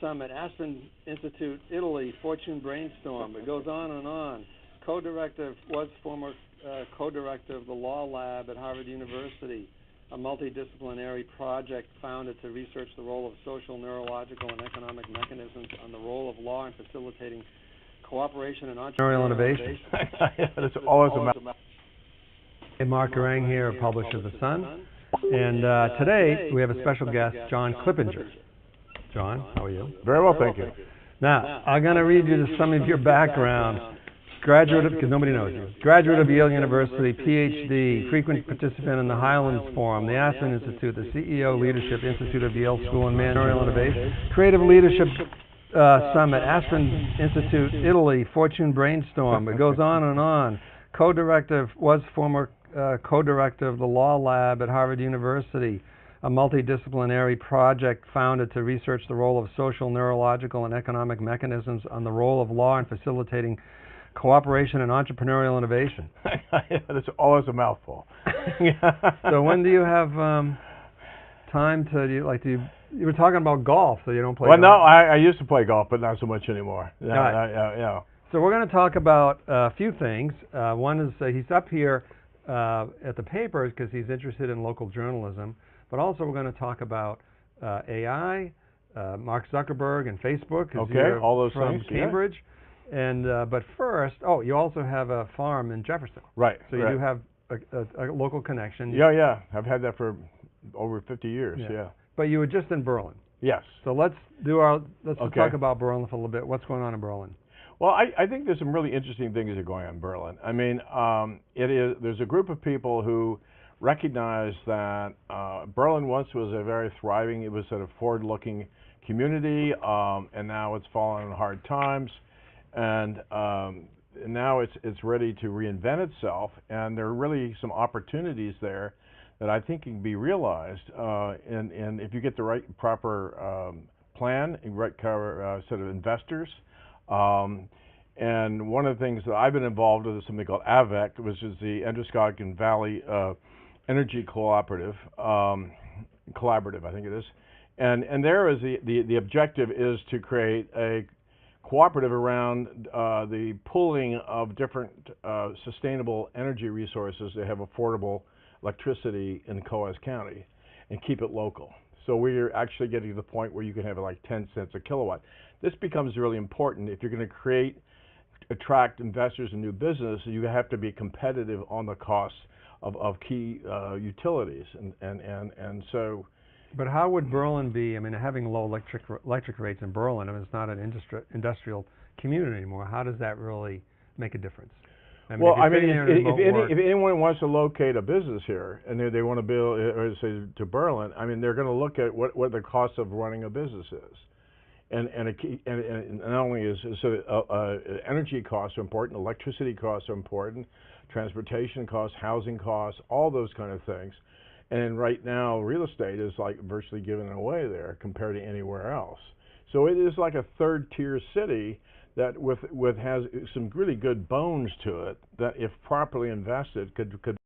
Summit, Aspen Institute, Italy, Fortune Brainstorm. It goes on and on. Co-director, was former co-director of the Law Lab at Harvard University, a multidisciplinary project founded to research the role of social, neurological, and economic mechanisms on the role of law in facilitating cooperation and entrepreneurial innovation. That's always a Hey, Mark Garang here, publisher of The Sun. And today we have a special guest, John Clippinger. John, how are you? Very well, thank you. Now, I'm going to read you some of your background. Graduate of, because nobody knows you. Graduate of Yale University, PhD, frequent participant in the Highlands Forum, the Aspen Institute, the CEO Leadership Institute of Yale School of Managerial Innovation, Creative Leadership Summit, Aspen Institute, Italy, Fortune Brainstorm. It goes on and on. Co-director, was former co-director of the Law Lab at Harvard University, a multidisciplinary project founded to research the role of social, neurological, and economic mechanisms on the role of law in facilitating cooperation and entrepreneurial innovation. That's always a mouthful. So when do you have time to, you were talking about golf, so you don't play golf? Well, no, I used to play golf, but not so much anymore. Yeah. So we're going to talk about a few things. One is he's up here at the paper because he's interested in local journalism. But also we're going to talk about AI, Mark Zuckerberg and Facebook. Okay, all those from things. Cambridge. Yeah. And but first, you also have a farm in Jefferson. Right. So you do have a local connection. Yeah. I've had that for over 50 years. Yeah. But you were just in Berlin. Yes. So let's talk about Berlin for a little bit. What's going on in Berlin? Well, I think there's some really interesting things that are going on in Berlin. I mean, there's a group of people who recognize that Berlin once was a very thriving, it was a forward-looking community, and now it's fallen on hard times, and now it's ready to reinvent itself, and there are really some opportunities there that I think can be realized, and if you get the right proper plan, right set of investors. And one of the things that I've been involved with is something called AVEC, which is the Androscoggin Valley Energy Collaborative, I think it is, and there is the objective is to create a cooperative around the pooling of different sustainable energy resources to have affordable electricity in Coas County and keep it local. So we're actually getting to the point where you can have like 10 cents a kilowatt. This becomes really important if you're going to attract investors in new business. You have to be competitive on the costs of key utilities, and so. But how would Berlin be? I mean, having low electric rates in Berlin, I mean, it's not an industrial community anymore. How does that really make a difference? I mean, if anyone wants to locate a business here and they want to build, or say to Berlin, I mean, they're going to look at what the cost of running a business is. And not only is energy costs are important, electricity costs are important, transportation costs, housing costs, all those kind of things. And right now, real estate is like virtually given away there compared to anywhere else. So it is like a third-tier city that has some really good bones to it that, if properly invested, could